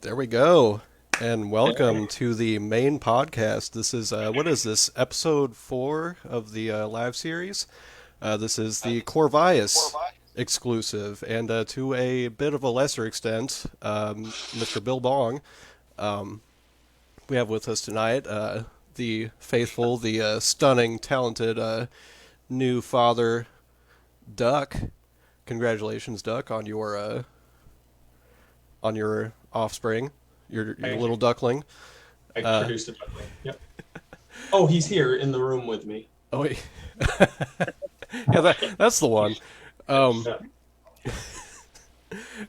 There we go. And welcome to the Mayne podcast. This is, what is this, episode 4 of the live series? This is the Corvias exclusive, and to a bit of a lesser extent, Mr. Bill Bong. We have with us tonight the faithful, the stunning, talented new father, Duck. Congratulations, Duck, on your offspring, your little duckling. I produced a duckling. Yep. Oh, he's here in the room with me. Oh, wait. Yeah, that's the one. Yeah.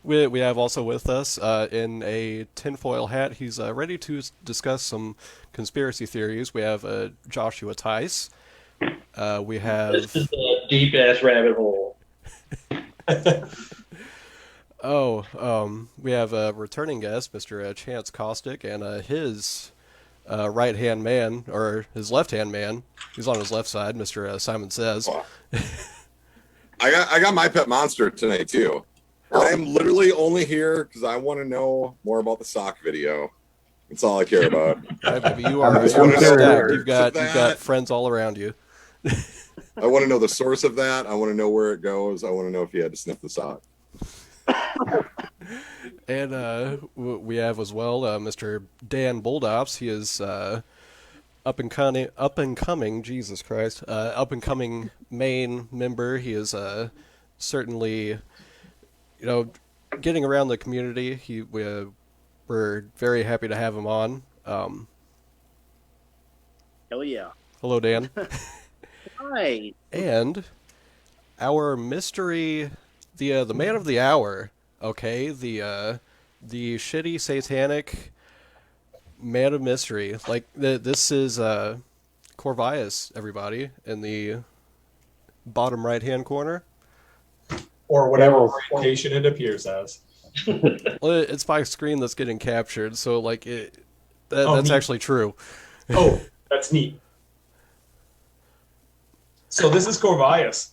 We have also with us in a tinfoil hat. He's ready to discuss some conspiracy theories. We have Joshua Tice. We have. This is a deep ass rabbit hole. We have a returning guest, Mr. Chance Caustic, and his right-hand man, or his left-hand man, he's on his left side, Mr. Simon Says. I got my pet monster tonight, too. I'm literally only here because I want to know more about the sock video. That's all I care about. Right, baby, you are stacked. You've got friends all around you. I want to know the source of that. I want to know where it goes. I want to know if he had to sniff the sock. And we have as well Mr. Dan Bulldops. He is up and coming. Jesus Christ, up and coming Mayne member. He is certainly, getting around the community. We're very happy to have him on. Hell yeah! Hello, Dan. Hi. And our mystery, the man of the hour. Okay, the shitty satanic man of mystery. Like this is Corvias, everybody, in the bottom right hand corner, Or whatever orientation it appears as. Well, it's my screen that's getting captured, so that's neat. actually true. Oh, that's neat. So this is Corvias.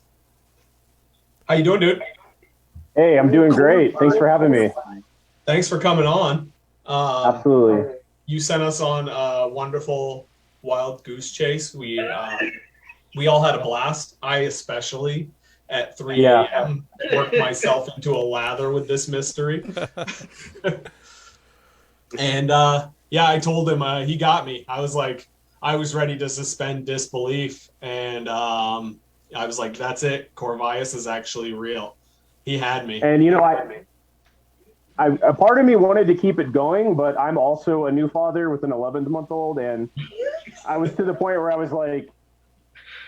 How you doing, dude? Hey, I'm doing great. Thanks for having me. Thanks for coming on. Absolutely. You sent us on a wonderful wild goose chase. We all had a blast. I especially at 3 a.m. worked myself into a lather with this mystery. And I told him he got me. I was ready to suspend disbelief, and I was like, that's it. Corvias is actually real. He had me. And a part of me wanted to keep it going, but I'm also a new father with an 11-month-old, and I was to the point where I was like,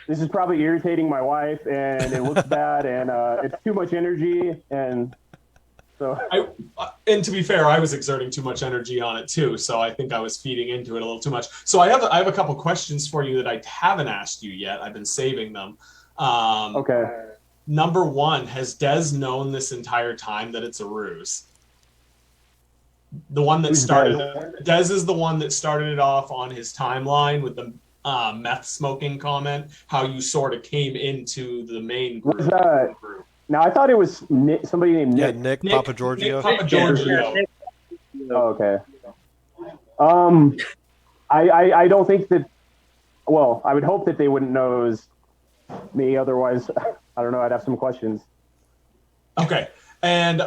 this is probably irritating my wife, and it looks bad, and it's too much energy, and so. And to be fair, I was exerting too much energy on it too, so I think I was feeding into it a little too much. So I have a couple questions for you that I haven't asked you yet. I've been saving them. Okay. Number one, has Des known this entire time that it's a ruse? The one that started Des is the one that started it off on his timeline with the meth smoking comment, how you sort of came into the main group. Now, I thought it was somebody named Nick. Yeah, Nick Papa Giorgio. Nick Papa Giorgio. Oh, okay. I don't think that, well, I would hope that they wouldn't know it was me. Otherwise, I don't know. I'd have some questions. Okay. And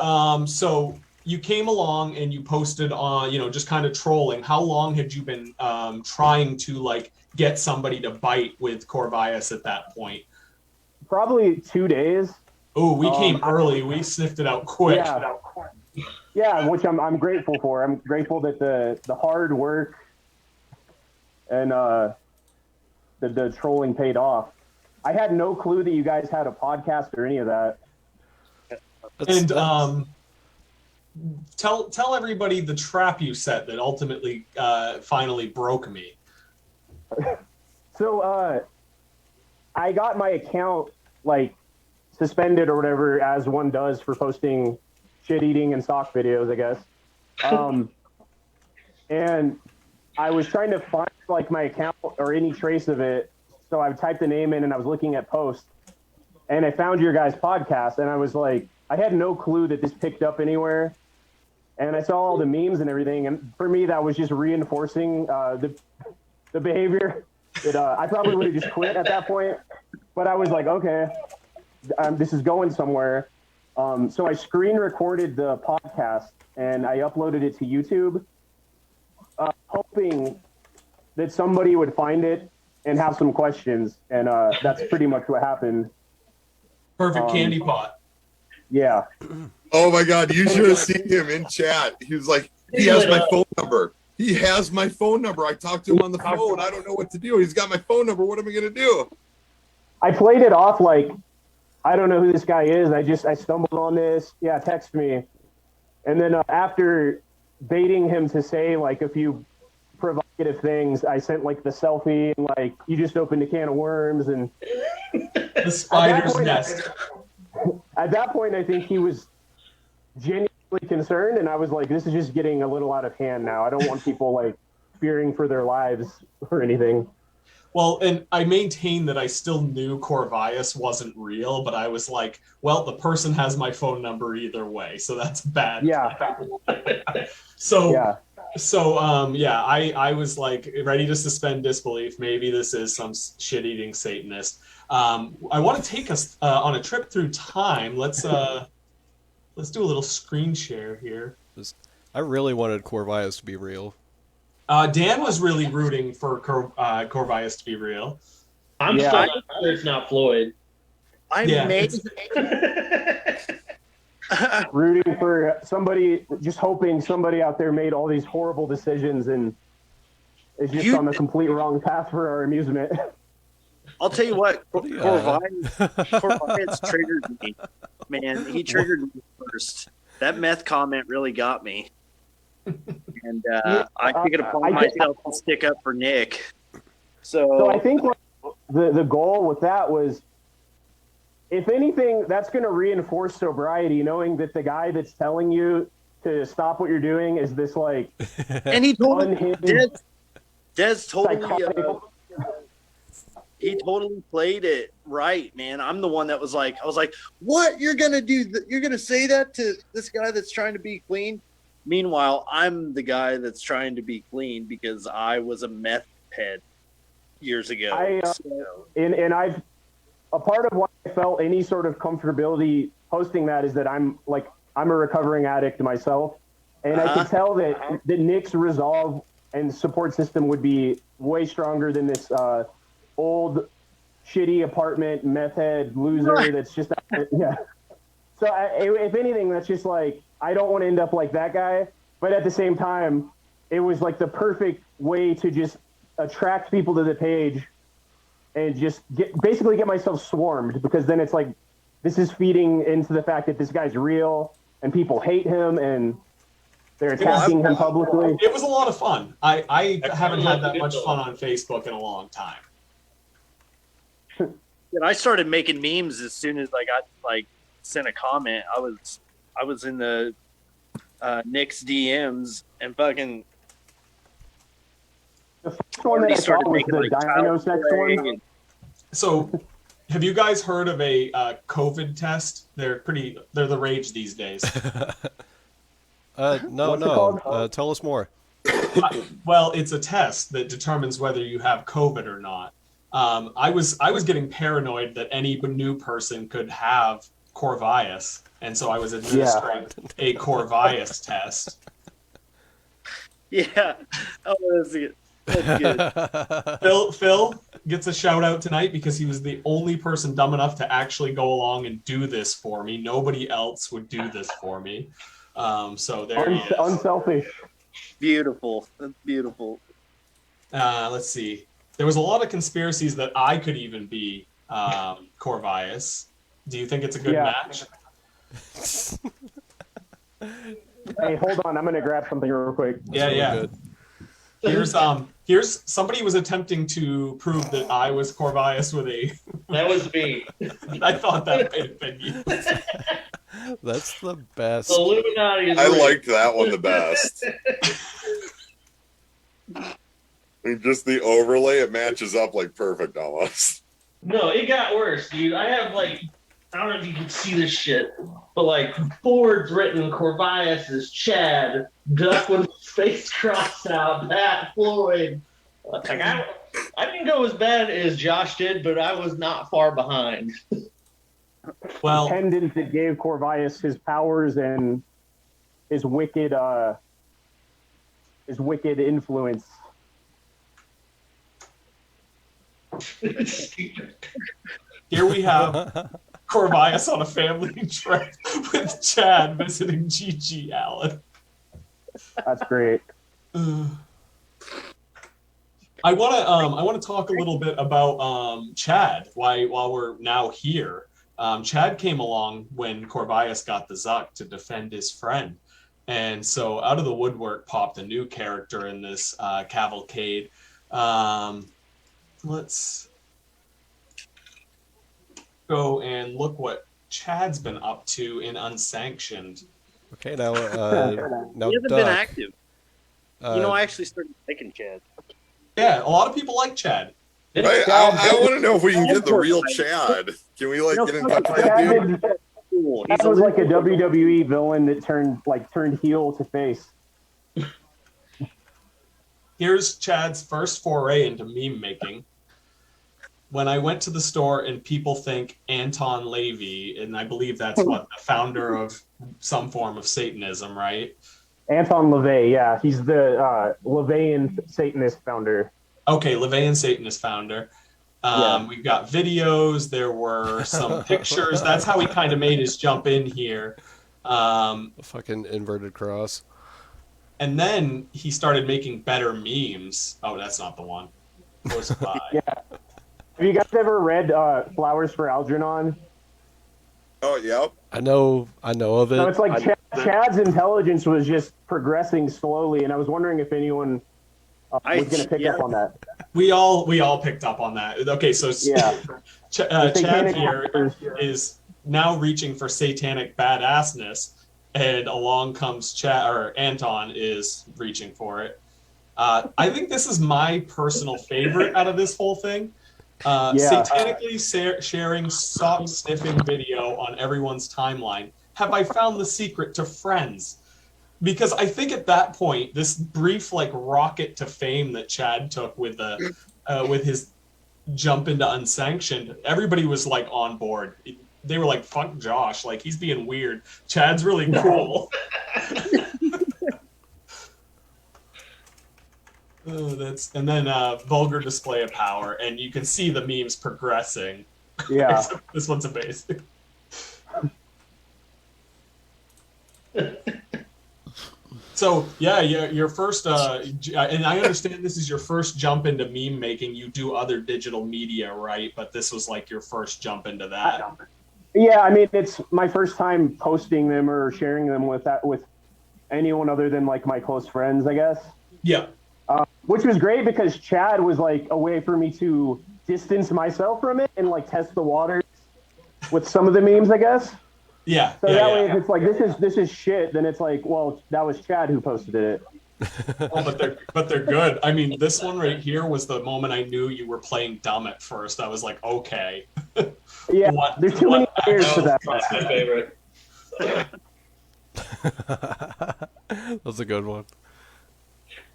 so you came along and you posted on, just kind of trolling. How long had you been trying to get somebody to bite with Corvias at that point? Probably 2 days. Oh, we came early. We sniffed it out quick. Yeah, which I'm grateful for. I'm grateful that the hard work and the trolling paid off. I had no clue that you guys had a podcast or any of that. And tell everybody the trap you set that ultimately finally broke me. So I got my account suspended or whatever, as one does for posting shit eating and sock videos, I guess. And I was trying to find my account or any trace of it. So I typed the name in and I was looking at posts, and I found your guys' podcast, and I was like, I had no clue that this picked up anywhere. and I saw all the memes and everything, and for me that was just reinforcing the behavior that I probably would have just quit at that point, but I was like, okay, this is going somewhere. So I screen recorded the podcast and I uploaded it to YouTube, hoping that somebody would find it and have some questions, and that's pretty much what happened. Perfect candy pot. Yeah. Oh my God, you should have seen him in chat. He was like, he has my phone number. He has my phone number. I talked to him on the phone. I don't know what to do. He's got my phone number. What am I going to do? I played it off like, I don't know who this guy is. I stumbled on this. Yeah, text me. And then after baiting him to say like a few provocative things, I sent like the selfie and like, you just opened a can of worms. And The spider's nest. at that point, I think he was genuinely concerned. And I was like, this is just getting a little out of hand now. I don't want people like fearing for their lives or anything. Well, and I maintain that I still knew Corvias wasn't real, but I was like, well, the person has my phone number either way, so that's bad. Yeah. I was like ready to suspend disbelief. Maybe this is some shit-eating Satanist. I want to take us on a trip through time. Let's do a little screen share here. I really wanted Corvias to be real. Dan was really rooting for Corvias to be real. I'm Yeah. still it's not Floyd. Rooting for somebody, just hoping somebody out there made all these horrible decisions and is just on the complete wrong path for our amusement. I'll tell you what, Yeah. Corvias triggered me. Man, he triggered me first. That meth comment really got me. And I took it upon myself to stick up for Nick. So I think the goal with that was, if anything, that's going to reinforce sobriety, knowing that the guy that's telling you to stop what you're doing is this like And he totally unhinged, Des totally psychotic. he totally played it right, man. I'm the one that was like, I was like, what? You're gonna do? You're gonna say that to this guy that's trying to be clean? Meanwhile, I'm the guy that's trying to be clean because I was a meth head years ago. And I've, a part of why I felt any sort of comfortability posting that is that I'm a recovering addict myself, and I could tell that Nick's resolve and support system would be way stronger than this old shitty apartment meth head loser that's just yeah. So if anything, that's just like, I don't want to end up like that guy, but at the same time, it was like the perfect way to just attract people to the page and just basically get myself swarmed, because then it's like, this is feeding into the fact that this guy's real and people hate him and they're attacking him publicly. It was a lot of fun. I haven't had that much fun on Facebook in a long time. And I started making memes as soon as I got sent a comment. I was in the Nick's DMs and fucking. The first one that I saw was the Dino Sex one. So, have you guys heard of a COVID test? They're the rage these days. No. Tell us more. Well, it's a test that determines whether you have COVID or not. I was getting paranoid that any new person could have Corvias, and so I was administering a Corvias test. Yeah. Oh, that's good. That's good. Phil gets a shout out tonight because he was the only person dumb enough to actually go along and do this for me. Nobody else would do this for me. So there he is. Unselfish. Beautiful. That's beautiful. Let's see. There was a lot of conspiracies that I could even be Corvias. Do you think it's a good match? Hey, hold on. I'm going to grab something real quick. Yeah. Good. Here's somebody was attempting to prove that I was Corvias with a. That was me. I thought that might have been you. That's the best. The Illuminati is I real. liked that one the best. I mean, just the overlay, it matches up like perfect almost. No, it got worse, dude. I have I don't know if you can see this shit, but like boards written Corvias is Chad, Duck with his face crossed out, Pat Floyd. Like I didn't go as bad as Josh did, but I was not far behind. Well, Pendant that gave Corvias his powers and his wicked influence. here we have Corvias on a family trip with Chad visiting Gigi Allen. That's great. I want to talk a little bit about Chad. While we're now here, Chad came along when Corvias got the Zuck to defend his friend, and so out of the woodwork popped a new character in this cavalcade. Let's go and look what Chad's been up to in Unsanctioned. Okay, now He hasn't been Duck. active. I actually started liking Chad. Yeah, a lot of people like Chad. Right, I want to know if we can get the real Chad. Can we get in touch with that dude? That was like a WWE villain that turned heel to face. Here's Chad's first foray into meme making. When I went to the store and people think Anton Lavey, and I believe that's what the founder of some form of Satanism, right? Anton LaVey, yeah, he's the LaVeyan Satanist founder. Okay, LaVeyan Satanist founder. We've got videos. There were some pictures. That's how he kind of made his jump in here. A fucking inverted cross. And then he started making better memes. Oh, that's not the one. Close by. Yeah. Have you guys ever read Flowers for Algernon? Oh, yep. I know of it. So it's like Chad's intelligence was just progressing slowly, and I was wondering if anyone was going to pick up on that. We all picked up on that. Okay, so Yeah. Chad here is now reaching for satanic badassness, and along comes Anton is reaching for it. I think this is my personal favorite out of this whole thing. Satanically sharing sock sniffing video on everyone's timeline. Have I found the secret to friends? Because I think at that point, this brief rocket to fame that Chad took with his jump into Unsanctioned, everybody was on board. They were like, "Fuck Josh! He's being weird. Chad's really cool." And then vulgar display of power, and you can see the memes progressing. Yeah. This one's amazing. So yeah, your first, and I understand this is your first jump into meme making. You do other digital media, right? But this was your first jump into that. Yeah, I mean, it's my first time posting them or sharing them with anyone other than my close friends, I guess. Yeah. Which was great because Chad was a way for me to distance myself from it and test the waters with some of the memes, I guess. Yeah. So that way, if it's this is shit, then it's well, that was Chad who posted it. Oh, but they're good. I mean, this one right here was the moment I knew you were playing dumb at first. I was like, okay. Yeah, there's too many layers to that. That's my favorite. That's a good one.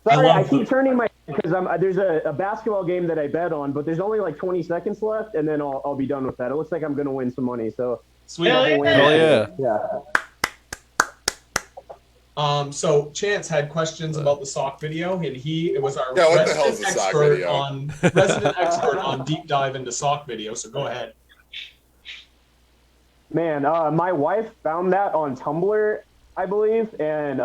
Sorry, I keep turning my because there's a basketball game that I bet on, but there's only 20 seconds left, and then I'll be done with that. It looks like I'm gonna win some money, so sweet. Hell yeah. Yeah. So Chance had questions about the sock video, and he was our what the hell is resident the sock expert video? resident expert on deep dive into sock video. So go ahead. Man, my wife found that on Tumblr, I believe, and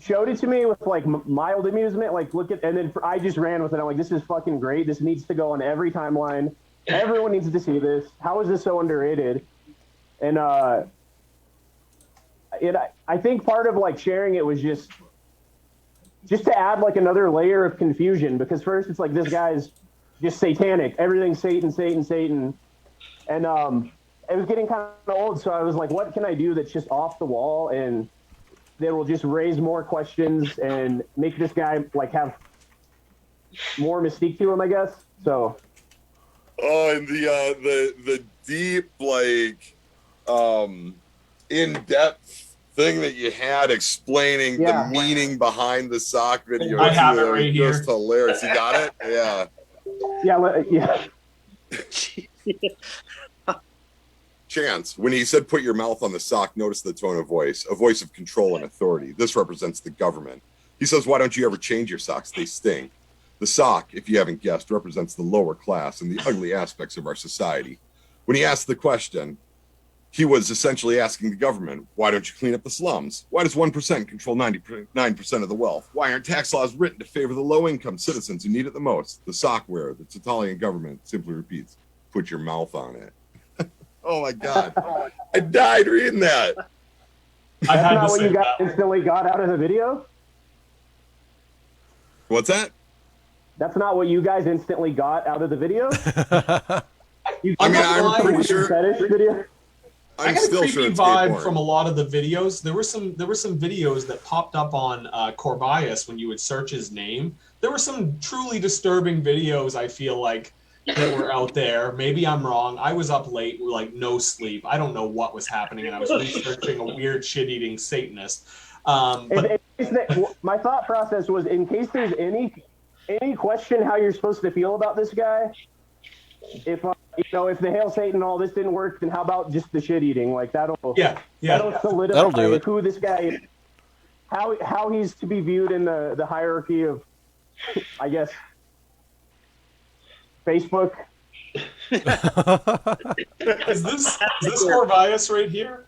showed it to me with mild amusement. Look at, and then I just ran with it. I'm like, this is fucking great. This needs to go on every timeline. Everyone needs to see this. How is this so underrated? And I think part of sharing it was just to add another layer of confusion, because first it's this guy's just satanic. Everything's Satan, Satan, Satan. And it was getting kind of old, so I was like, what can I do that's just off the wall and that will just raise more questions and make this guy have more mystique to him, I guess. So Oh, and the deep, like, in-depth thing that you had explaining the meaning behind the sock video. I have it right here. Just hilarious. You got it? Yeah. Yeah. Chance, when he said put your mouth on the sock, notice the tone of voice, a voice of control and authority. This represents the government. He says, why don't you ever change your socks? They stink. The sock, if you haven't guessed, represents the lower class and the ugly aspects of our society. When he asked the question, he was essentially asking the government, why don't you clean up the slums? Why does 1% control 99% of the wealth? Why aren't tax laws written to favor the low-income citizens who need it the most? The sock wearer, the Italian government simply repeats, put your mouth on it. Oh my God. I died reading that. That's not what you guys instantly got out of the video? What's that? That's not what you guys instantly got out of the video? I'm pretty sure. Video? I got a creepy vibe from a lot of the videos. There were some videos that popped up on Corvias when you would search his name. There were some truly disturbing videos, I feel like, that were out there. Maybe I'm wrong. I was up late, like no sleep. I don't know what was happening, and I was researching a weird shit-eating Satanist. But my thought process was, in case there's any question how you're supposed to feel about this guy, if if the Hail Satan all this didn't work, then how about just the shit-eating? Like that'll solidify who this guy is, how he's to be viewed in the hierarchy of, I guess, Facebook. Is this Corvias right here?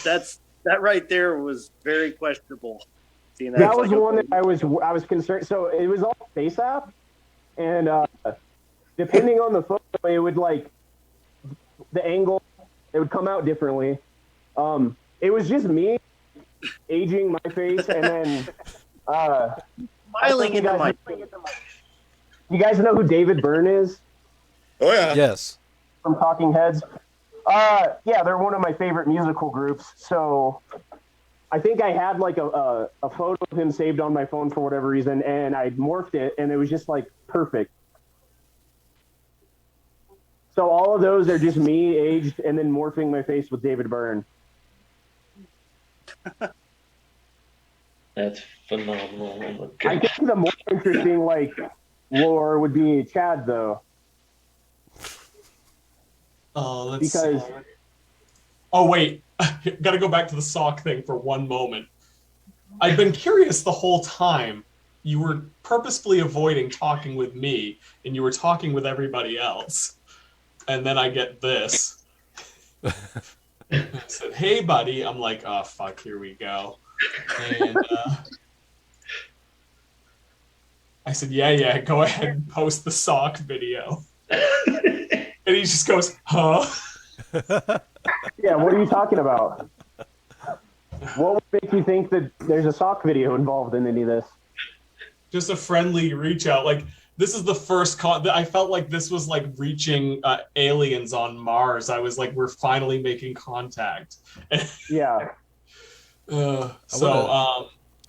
That right there was very questionable. That was one that I was concerned. So it was all face app, and depending on the photo, it would the angle, it would come out differently. It was just me aging my face and then smiling into my. You guys know who David Byrne is? Oh yeah. Yes. From Talking Heads. Yeah, they're one of my favorite musical groups. So I think I had a photo of him saved on my phone for whatever reason, and I morphed it, and it was just perfect. So all of those are just me aged and then morphing my face with David Byrne. That's phenomenal. I think the more interesting lore would be Chad though. Because oh wait, gotta go back to the sock thing for one moment. I've been curious the whole time. You were purposefully avoiding talking with me, and you were talking with everybody else. And then I get this. I said, "Hey, buddy." I'm like, "Oh fuck, here we go." And I said, "Yeah, go ahead and post the sock video." And he just goes, "Huh?" Yeah, what are you talking about? What would make you think that there's a sock video involved in any of this? Just a friendly reach out. This is the first I felt like this was reaching aliens on Mars. I was like, we're finally making contact. Yeah. I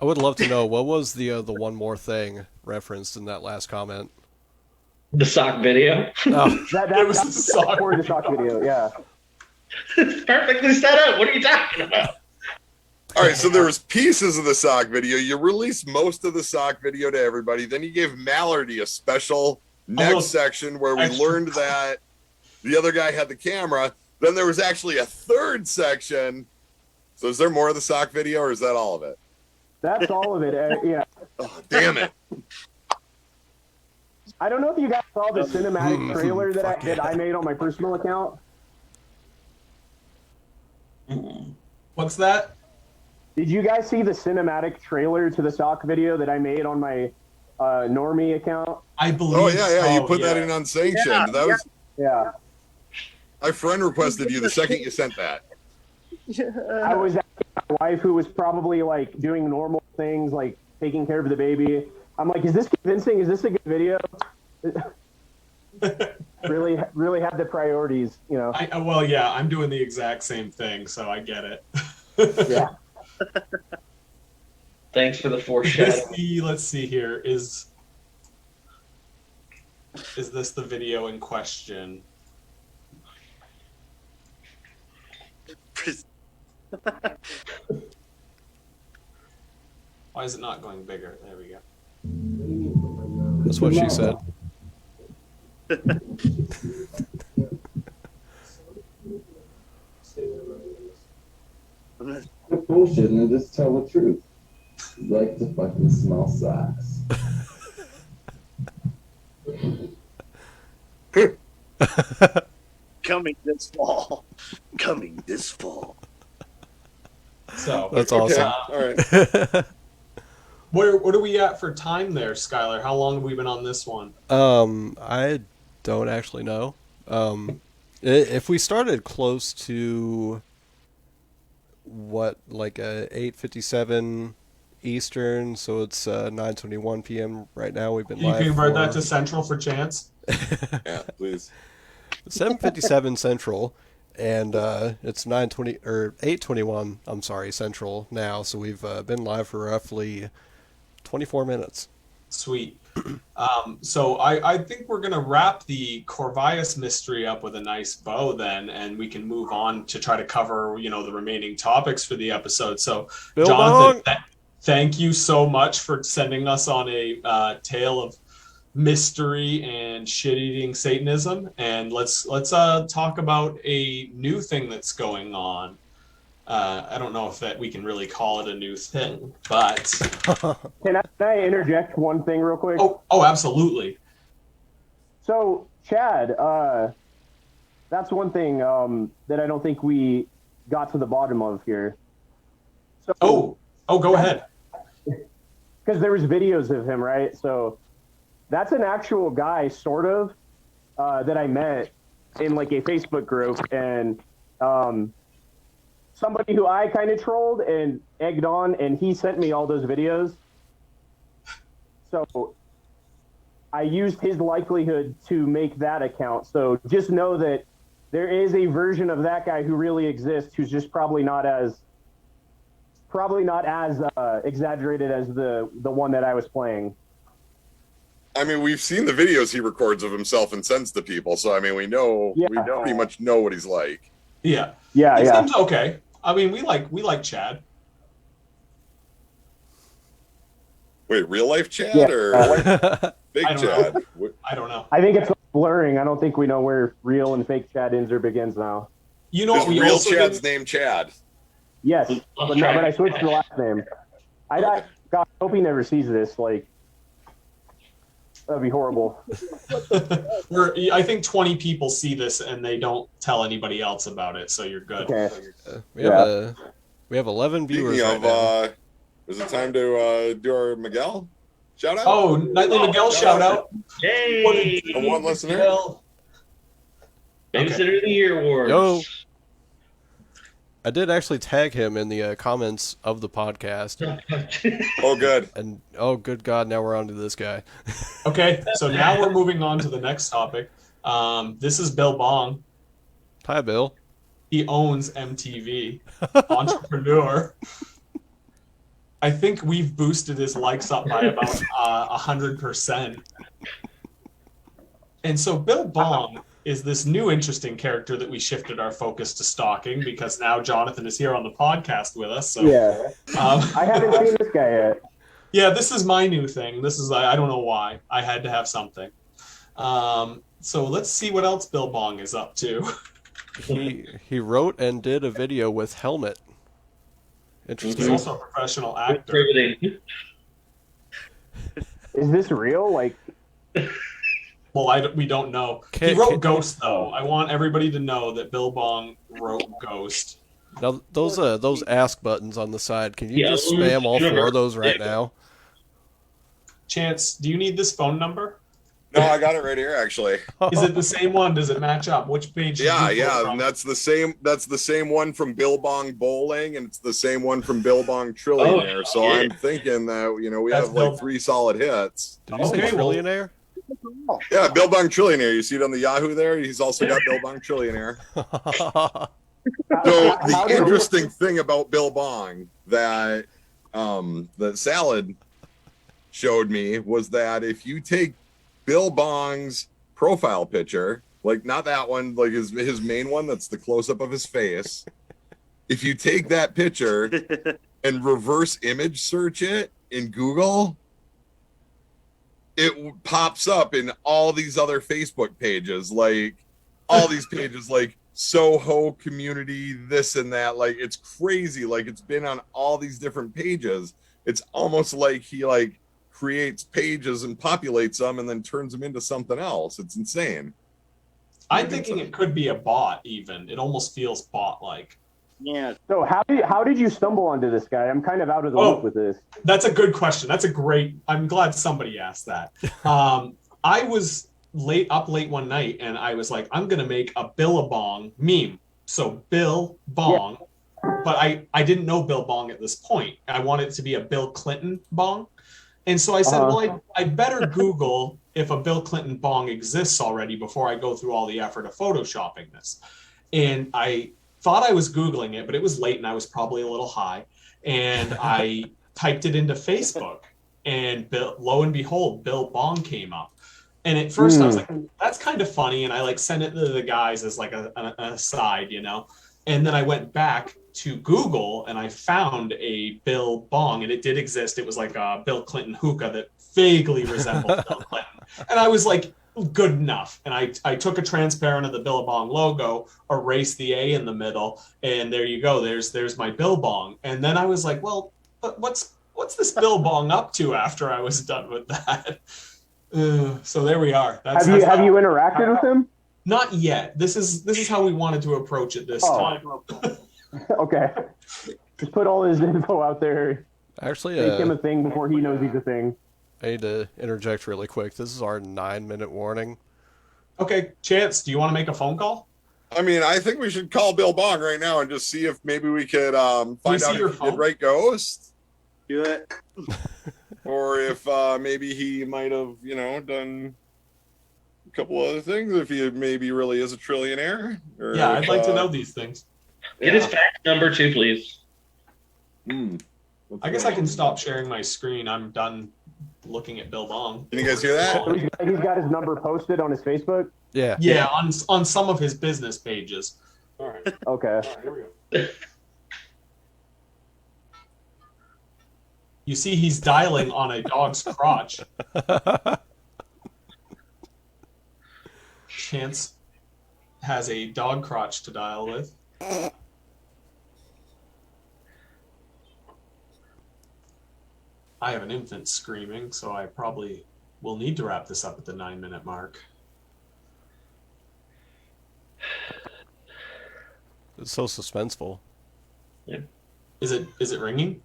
would love to know, what was the one more thing referenced in that last comment? The sock video. Oh. That was the sock video. Yeah. It's perfectly set up. What are you talking about? All right, so there was pieces of the sock video. You released most of the sock video to everybody. Then you gave Mallory a special next section where we learned that the other guy had the camera. Then there was actually a third section. So is there more of the sock video, or is that all of it? That's all of it. Yeah. Oh, damn it. I don't know if you guys saw the cinematic trailer that I made on my personal account. What's that? Did you guys see the cinematic trailer to the sock video that I made on my normie account? I believe. Oh yeah. You put that in unsanctioned. Yeah, that was. Yeah. My friend requested you the second you sent that. I was asking my wife, who was probably doing normal things, taking care of the baby. I'm like, is this convincing? Is this a good video? really had the priorities, Well, yeah, I'm doing the exact same thing, so I get it. Yeah. Thanks for the foreshadowing. Let's see here. Is this the video in question? Why is it not going bigger? There we go. That's what she said. Bullshit and just tell the truth. You like to fucking smell socks. Coming this fall. Coming this fall. So That's Okay, awesome. all right. what are we at for time there, Skyler? How long have we been on this one? I don't actually know. If we started close to what, like 8:57 Eastern, so it's 9:21 p.m. right now. We've been Can you live convert that for to Central for chance? Yeah, please. 7:57 Central, and it's 9:20 or 8:21. I'm sorry, Central now. So we've been live for roughly 24 minutes. Sweet. So I think we're gonna wrap the Corvias mystery up with a nice bow then, and we can move on to try to cover, the remaining topics for the episode. So, Bill Jonathan, Bong! thank you so much for sending us on a tale of mystery and shit-eating Satanism, and let's talk about a new thing that's going on. I don't know if that we can really call it a new thing, but Can I interject one thing real quick? oh, absolutely. So, Chad, that's one thing that I don't think we got to the bottom of here. So, Go ahead. because there was videos of him, right? So that's an actual guy, sort of, that I met in like a Facebook group, and somebody who I kind of trolled and egged on, and he sent me all those videos. So I used his likelihood to make that account. So just know that there is a version of that guy who really exists, who's just probably not as exaggerated as the one that I was playing. I mean, we've seen the videos he records of himself and sends to people, so I mean, we pretty much know what he's like. Yeah. Yeah, It yeah. seems okay. I mean, we like Chad. Wait, real life Chad Yeah. or fake I don't Chad? I don't know. I think it's blurring. I don't think we know where real and fake Chad ends or begins now. You know Is what we real also Chad's did? name Chad? Yes, but no, but I switched the last name. God, I hope he never sees this. Like, that'd be horrible. I think 20 people see this and they don't tell anybody else about it, so you're good. Okay. We have 11 viewers Speaking right of, now. is it time to do our Miguel shout out? Oh, Nightly Miguel shout out. Hey! The one listener. Miguel. Babysitter of the Year Awards. Yo. I did actually tag him in the comments of the podcast, Oh, good. and oh, good God, now we're on to this guy. Okay, so now we're moving on to the next topic. This is Bill Bong. Hi, Bill. He owns MTV. Entrepreneur. I think we've boosted his likes up by about 100%. And so Bill Bong is this new interesting character that we shifted our focus to stalking because now Jonathan is here on the podcast with us. So Yeah. I haven't seen this guy yet. yeah, this is my new thing. This is I don't know why. I had to have something. So let's see what else Bill Bong is up to. He wrote and did a video with Helmet. Interesting. He's also a professional actor. Riveting. Is this real? Like, Well, we don't know. He wrote Ghost, though. I want everybody to know that Bill Bong wrote Ghost. Now those ask buttons on the side, can you Yeah, just spam all sugar. 4 of those right now? Chance, do you need this phone number? No, I got it right here, actually. Is it the same one? Does it match up? Which page? did Yeah, you pull yeah, from? and that's the same one from Bill Bong Bowling, and it's the same one from Bill Bong Trillionaire. Oh, so yeah. I'm thinking that we That's have like Bill- 3 solid hits. Did you say Okay, well- trillionaire? Yeah, Bill Bong Trillionaire. You see it on the Yahoo there. He's also got Bill Bong Trillionaire. So how the did- interesting thing about Bill Bong that that Salad showed me was that if you take Bill Bong's profile picture, like not that one, like his main one, that's the close up of his face, If you take that picture and reverse image search it in Google, it pops up in all these other Facebook pages, like all these pages, like Soho community, this and that. Like, it's crazy. Like, it's been on all these different pages. It's almost like he like creates pages and populates them and then turns them into something else. It's insane. I'm thinking it could be a bot. Even it almost feels bot-like. Yeah. So how did you stumble onto this guy? I'm kind of out of the loop with this. That's a good question. I'm glad somebody asked that. I was up late one night, and I was like, I'm gonna make a Billabong meme. So Bill Bong, but I didn't know Bill Bong at this point. I wanted it to be a Bill Clinton Bong, and so I said, well, I better Google if a Bill Clinton Bong exists already before I go through all the effort of photoshopping this. And I thought I was Googling it, but it was late and I was probably a little high. And I typed it into Facebook, and lo and behold, Bill Bong came up. And at first I was like, that's kind of funny. And I like sent it to the guys as like an aside, you know? And then I went back to Google and I found a Bill Bong, and it did exist. It was like a Bill Clinton hookah that vaguely resembled Bill Clinton. And I was like, good enough. And I took a transparent of the Billabong logo, erased the A in the middle, and there you go. There's my Billabong. And then I was like, well, but what's this Billabong up to after I was done with that? So there we are. Have you interacted with him? Not yet. This is how we wanted to approach it this time. Okay. Just put all his info out there. Actually, make him a thing before he knows he's a thing. I need to interject really quick. This is our 9-minute warning. Okay, Chance, do you want to make a phone call? I mean, I think we should call Bill Bong right now and just see if maybe we could find out if he did write Ghost. Do it. Or if maybe he might have, done a couple other things. If he maybe really is a trillionaire. Or yeah, if, I'd like to know these things. Get his fax number too, please. I guess I can stop sharing my screen. I'm done looking at Bill Bong. Can you guys hear that? So he's got his number posted on his Facebook? Yeah. Yeah, on some of his business pages. All right. Okay. All right, here we go. You see, he's dialing on a dog's crotch. Chance has a dog crotch to dial with. I have an infant screaming, so I probably will need to wrap this up at the 9-minute mark. It's so suspenseful. Yeah. Is it ringing?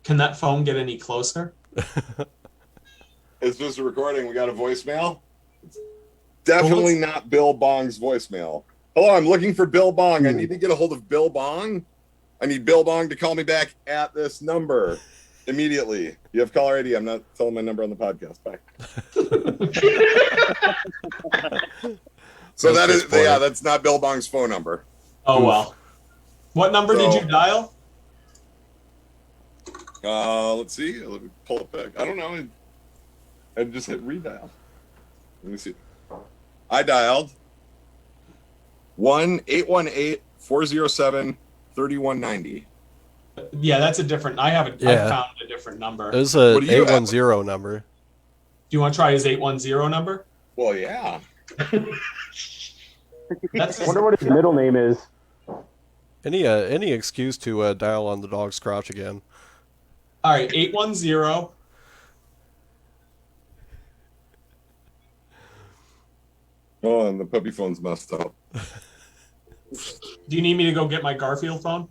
Can that phone get any closer? Is this a recording? We got a voicemail? It's definitely not Bill Bong's voicemail. Hello, I'm looking for Bill Bong. I need to get a hold of Bill Bong. I need Bill Bong to call me back at this number immediately. You have caller ID. I'm not telling my number on the podcast. Bye. So that's not Bill Bong's phone number. Oh, well. What number did you dial? Let's see. Let me pull it back. I don't know. I just hit redial. Let me see. I dialed 1-818-407-3190. Yeah, that's a different. I found a different number. There's a 810 number. Do you want to try his 810 number? Well, yeah. I wonder what his middle name is. Any excuse to dial on the dog's crotch again. All right, 810. Oh, and the puppy phone's messed up. Do you need me to go get my Garfield phone?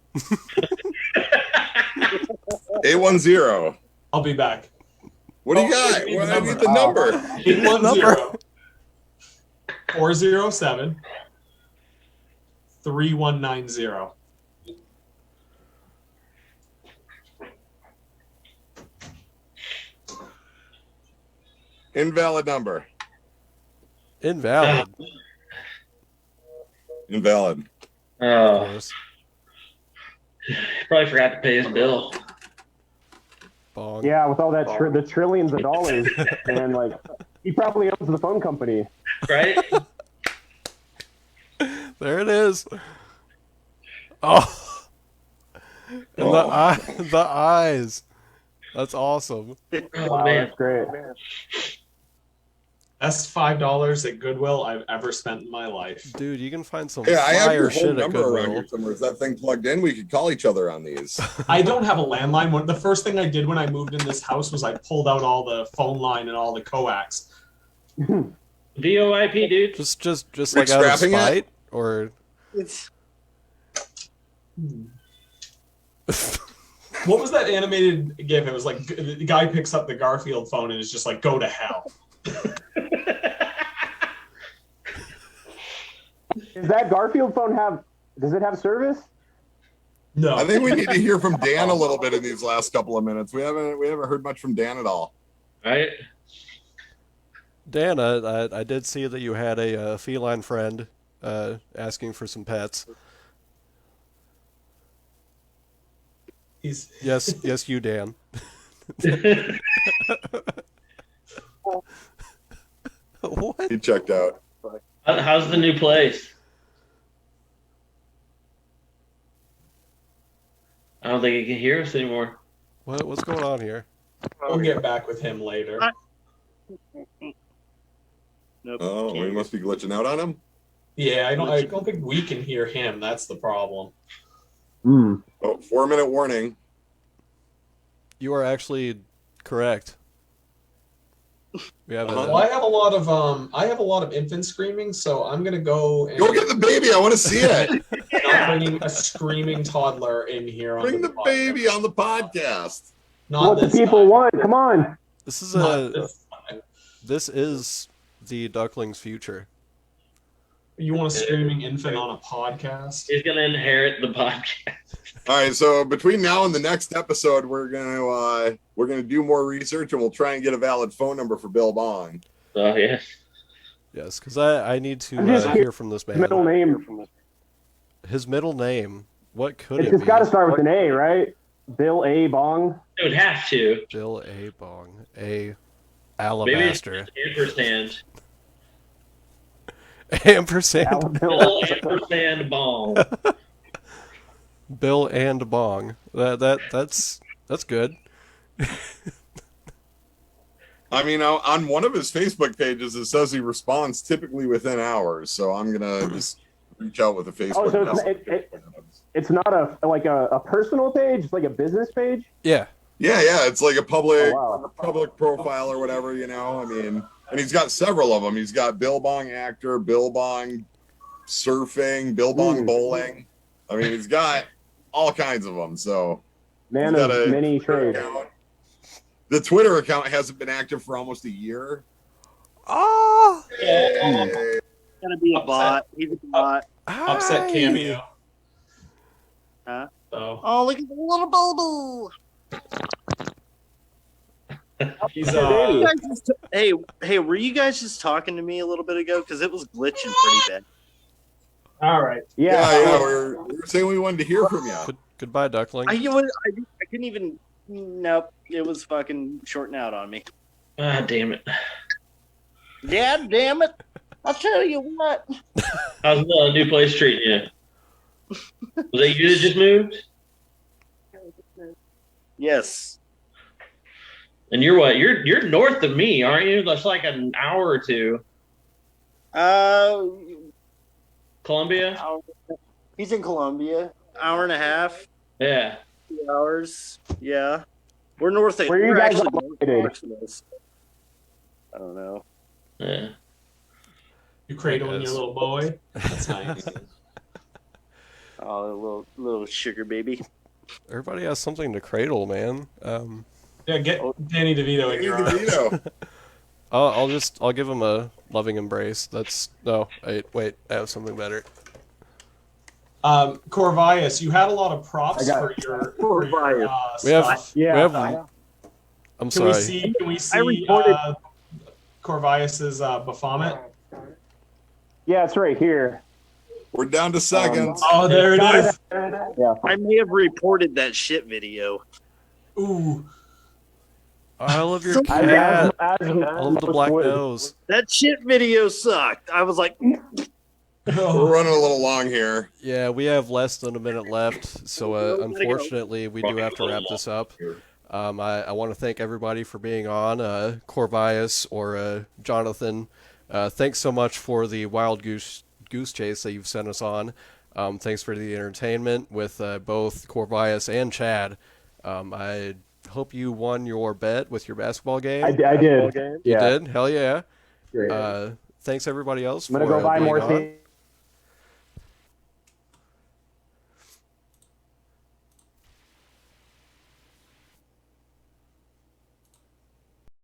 810. I'll be back. What do you got? I need the number. 810 407 3190. Invalid number. Invalid. Invalid. Oh, probably forgot to pay his bill. Bong. Yeah, with all that the trillions of dollars, and like he probably owns the phone company. Right? There it is. Oh, and the eyes. That's awesome. Oh, Wow, man. that's great. Best $5 at Goodwill I've ever spent in my life. Dude, you can find some Yeah, I have your fire whole shit at number around Goodwill. here somewhere. Is that thing plugged in? We could call each other on these. I don't have a landline. The first thing I did when I moved in this house was I pulled out all the phone line and all the coax. VoIP, dude. Just Rick like out of scrapping it? spite, or It's What was that animated gif? It was like the guy picks up the Garfield phone and is just like, "Go to hell." Does that Garfield phone does it have service? No. I think we need to hear from Dan a little bit in these last couple of minutes. We haven't heard much from Dan at all. Right? Dan, I did see that you had a feline friend asking for some pets. He's Yes, you, Dan. What? He checked out. How's the new place? I don't think he can hear us anymore. What's going on here? We'll get back with him later. nope. Oh, we must be glitching out on him. Yeah, I don't think we can hear him. That's the problem. Hmm. Oh, 4-minute warning. You are actually correct. We have Well, I have a lot of infant screaming, so I'm gonna go and Go get the baby. I want to see it. not bringing a screaming toddler in here. Bring the podcast. baby on the podcast. Not What the this people time. want? Come on. this is Not this time. this is the duckling's future. You want a screaming infant on a podcast? He's gonna inherit the podcast. All right, so between now and the next episode, we're gonna do more research and we'll try and get a valid phone number for Bill Bong. Oh yes. Yes, because I need to I'm just hear from this man. Middle name. His middle name. What could It's it just be? got to start with an A, right? Bill A. Bong. It would have to. Bill A. Bong. A Maybe it's alabaster. ampersand. Ampersand. Bill ampersand bong. Bill and Bong. That's good. I mean, on one of his Facebook pages, it says he responds typically within hours. So I'm gonna just reach out with a Facebook. Oh, so message. it's not a personal page. It's like a business page. Yeah. Yeah, it's like a public Oh, wow. public profile or whatever, you know. I mean, and he's got several of them. He's got Bill Bong actor, Bill Bong surfing, Bill Bong bowling. I mean, he's got all kinds of them. So Man he's of got a many Twitter trades. account. The Twitter account hasn't been active for almost a year. Oh. Hey. Gonna be a bot. He's a bot. Upset cameo. Huh? So Oh, look at the little baby. he's You guys just- hey, were you guys just talking to me a little bit ago? Because it was glitching pretty bad. all right. Yeah, we were saying we wanted to hear from you. Goodbye, duckling. I couldn't even. Nope, it was fucking shorting out on me. Ah, damn it. Yeah, damn it! I'll tell you what. How's the new place treating you? Was that you that just moved? Yes. And you're what? You're north of me, aren't you? That's like an hour or two. Columbia? He's in Columbia. Hour and a half, Yeah. 2 hours. Yeah. We're north of. Where are you we're guys actually all north of located? Maximus. I don't know. Yeah. You cradling Yes. your little boy. That's nice. Oh, a little sugar baby. Everybody has something to cradle, man. Yeah, get Danny DeVito in your arms. DeVito. I'll give him a loving embrace. Wait, I have something better. Corvias, you had a lot of props I got for it. your We have- stuff. Yeah. We have. I'm Can we sorry. see reported- Corvias's Baphomet? Yeah, it's right here. We're down to seconds. Oh, there it is. Yeah. I may have reported that shit video. Ooh. I love your So- cat. As I love the black would. nose. That shit video sucked. I was like, We're running a little long here. Yeah, we have less than a minute left, so Gotta go. unfortunately we do have to wrap this up. I want to thank everybody for being on, Corvias or Jonathan. Thanks so much for the wild goose chase that you've sent us on. Thanks for the entertainment with both Corvias and Chad. I hope you won your bet with your basketball game. I did. You Yeah. did? Hell yeah. Great. Thanks everybody else I'm gonna for go buy being more on. things.